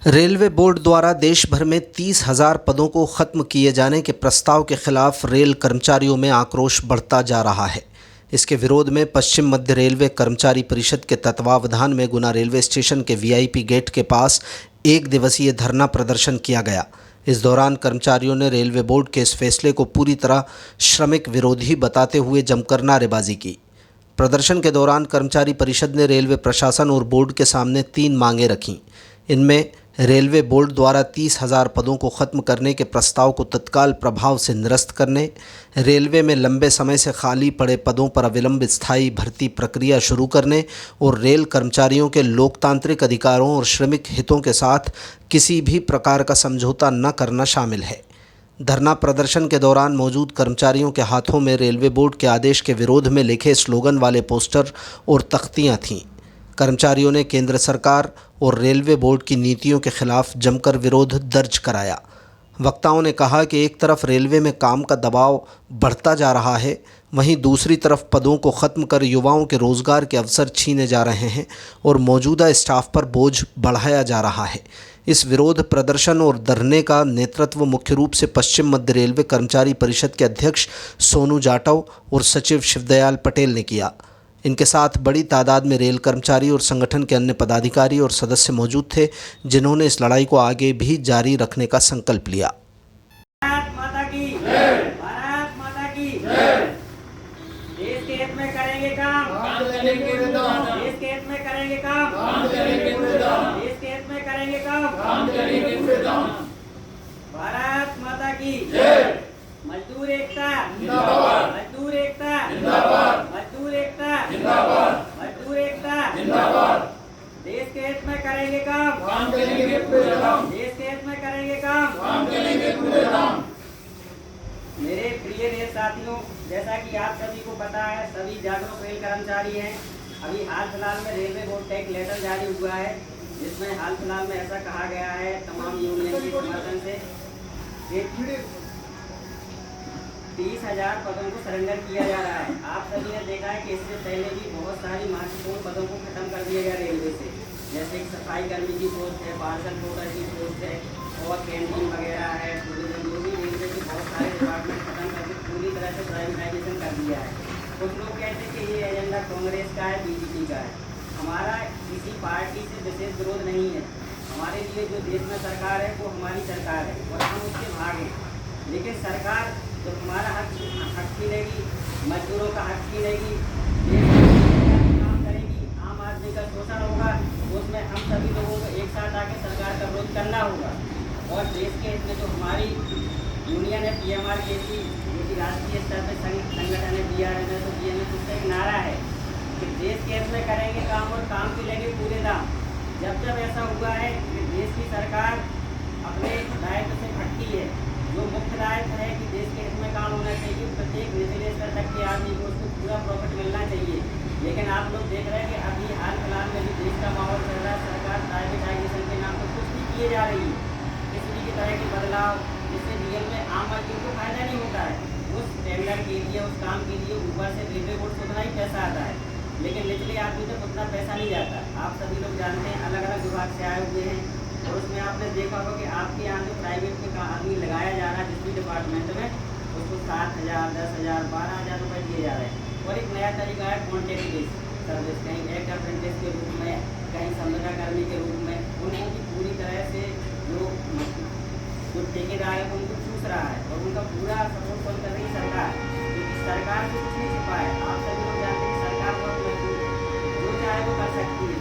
Railway board द्वारा देश भर में 30,000 पदों को खत्म किए जाने के प्रस्ताव के खिलाफ रेल कर्मचारियों में आक्रोश बढ़ता जा रहा है। इसके विरोध में पश्चिम मध्य रेलवे कर्मचारी परिषद के तत्वावधान में गुना रेलवे स्टेशन के वीआईपी गेट के पास एक दिवसीय धरना प्रदर्शन किया गया। इस दौरान कर्मचारियों ने रेलवे बोर्ड के इस फैसले को पूरी तरह श्रमिक विरोधी बताते हुए जमकर नारेबाजी की। प्रदर्शन के दौरान कर्मचारी परिषद ने रेलवे प्रशासन और बोर्ड के सामने 3 मांगें रखीं। इनमें रेलवे बोर्ड द्वारा 30,000 पदों को ख़त्म करने के प्रस्ताव को तत्काल प्रभाव से निरस्त करने, रेलवे में लंबे समय से खाली पड़े पदों पर अविलंब स्थायी भर्ती प्रक्रिया शुरू करने और रेल कर्मचारियों के लोकतांत्रिक अधिकारों और श्रमिक हितों के साथ किसी भी प्रकार का समझौता न करना शामिल है। धरना प्रदर्शन के दौरान मौजूद कर्मचारियों के हाथों में रेलवे बोर्ड के आदेश के विरोध में लिखे स्लोगन वाले पोस्टर और तख्तियाँ थीं। कर्मचारियों ने केंद्र सरकार और रेलवे बोर्ड की नीतियों के खिलाफ जमकर विरोध दर्ज कराया। वक्ताओं ने कहा कि एक तरफ रेलवे में काम का दबाव बढ़ता जा रहा है, वहीं दूसरी तरफ पदों को ख़त्म कर युवाओं के रोज़गार के अवसर छीने जा रहे हैं और मौजूदा स्टाफ पर बोझ बढ़ाया जा रहा है। इस विरोध प्रदर्शन और धरने का नेतृत्व मुख्य रूप से पश्चिम मध्य रेलवे कर्मचारी परिषद के अध्यक्ष सोनू जाटव और सचिव शिवदयाल पटेल ने किया। इनके साथ बड़ी तादाद में रेल कर्मचारी और संगठन के अन्य पदाधिकारी और सदस्य मौजूद थे, जिन्होंने इस लड़ाई को आगे भी जारी रखने का संकल्प लिया। भारत माता की जय, भारत माता की जय। देश के हित में करेंगे काम करेंगे, देश के हित में करेंगे काम करेंगे, देश के हित में करेंगे काम करेंगे। भारत माता की जय। मजदूर एकता जिंदाबाद, मजदूर एकता जिंदाबाद, मजदूर एकता जिंदाबाद, मजदूर एकता जिंदाबाद। देश के हित में करेंगे काम करेंगे पूरे दम, देश के हित में करेंगे काम करेंगे पूरे दम। मेरे प्रिय रेल साथियों, जैसा कि आप सभी को पता है, सभी जागरूक रेल कर्मचारी हैं। अभी हाल फिलहाल में रेलवे बोर्ड का एक लेटर जारी हुआ है, जिसमें हाल फिलहाल में ऐसा कहा गया है तमाम यूनियन के समर्थन से 30,000 पदों को सरेंडर किया जा रहा है। आप सभी ने देखा है कि इससे पहले भी बहुत सारी महत्वपूर्ण पदों को खत्म कर दिया गया रेलवे से, जैसे कि सफाई कर्मी की पोस्ट है, पार्सल पोर्टर की पोस्ट है और कैंटीन वगैरह है। टूरिज्म जो भी रेलवे के बहुत सारे डिपार्टमेंट खत्म करके पूरी तरह से प्राइवेटाइजेशन कर दिया है। कुछ लोग कहते हैं कि ये एजेंडा कांग्रेस का है, बीजेपी का है। हमारा किसी पार्टी से विशेष विरोध नहीं है। हमारे लिए जो देश में सरकार है वो हमारी सरकार है और हम उसके भाग हैं। लेकिन सरकार जब हमारा हक छीनेगी, मजदूरों का हक छीनेगी, काम करेगी, आम आदमी का शोषण होगा, उसमें हम सभी लोगों को एक साथ आके सरकार का विरोध करना होगा। और देश के हित में जो हमारी यूनियन है PMRKC, जो कि राष्ट्रीय स्तर पर संगठन है, BRMS और BMS, उसका एक नारा है कि देश के हित में करेंगे काम और काम के लेंगे पूरे दाम। जब जब ऐसा हुआ है कि देश की सरकार अपने दायित्व से भटकी है, जो मुख्य दायित्व है कि देश के हित में काम होना चाहिए, प्रत्येक निचले स्तर तक के आदमी को उसको पूरा प्रॉफिट मिलना चाहिए। लेकिन आप लोग देख रहे हैं कि अभी हाल फिलहाल में भी देश का माहौल चल रहा है, सरकार प्राइवेटाइजेशन के नाम पर कुछ भी किए जा रही है, किसी भी तरह के बदलाव, जिससे रियल में आम आदमी को फायदा नहीं होता है। उस टेंडर के लिए, उस काम के लिए ऊपर से रेलवे बोर्ड से उतना ही पैसा आता है, लेकिन निचले आदमी तक उतना पैसा नहीं जाता। आप सभी लोग जानते हैं, अलग अलग विभाग से आए हुए हैं और उसमें आपने देखा होगा कि आपके यहाँ जो प्राइवेट में आदमी लगाया जा रहा है जिस भी डिपार्टमेंट में, उसको 7,000, 10,000, 12,000 रुपये दिए जा रहे हैं। और एक नया तरीका है कॉन्ट्रैक्ट बेस सर्विस, कहीं एक्ट अप्रेंटिस के रूप में, कहीं संविदा कर्मी के रूप में। उनको की पूरी तरह से जो ठेकेदार है उनको चूस रहा है और उनका पूरा सपोर्ट कौन कर रही है? सरकार। क्योंकि सरकार से कुछ नहीं छिपा है। आप सभी लोग जानते हैं सरकार को जो चाहे वो कर सकती है।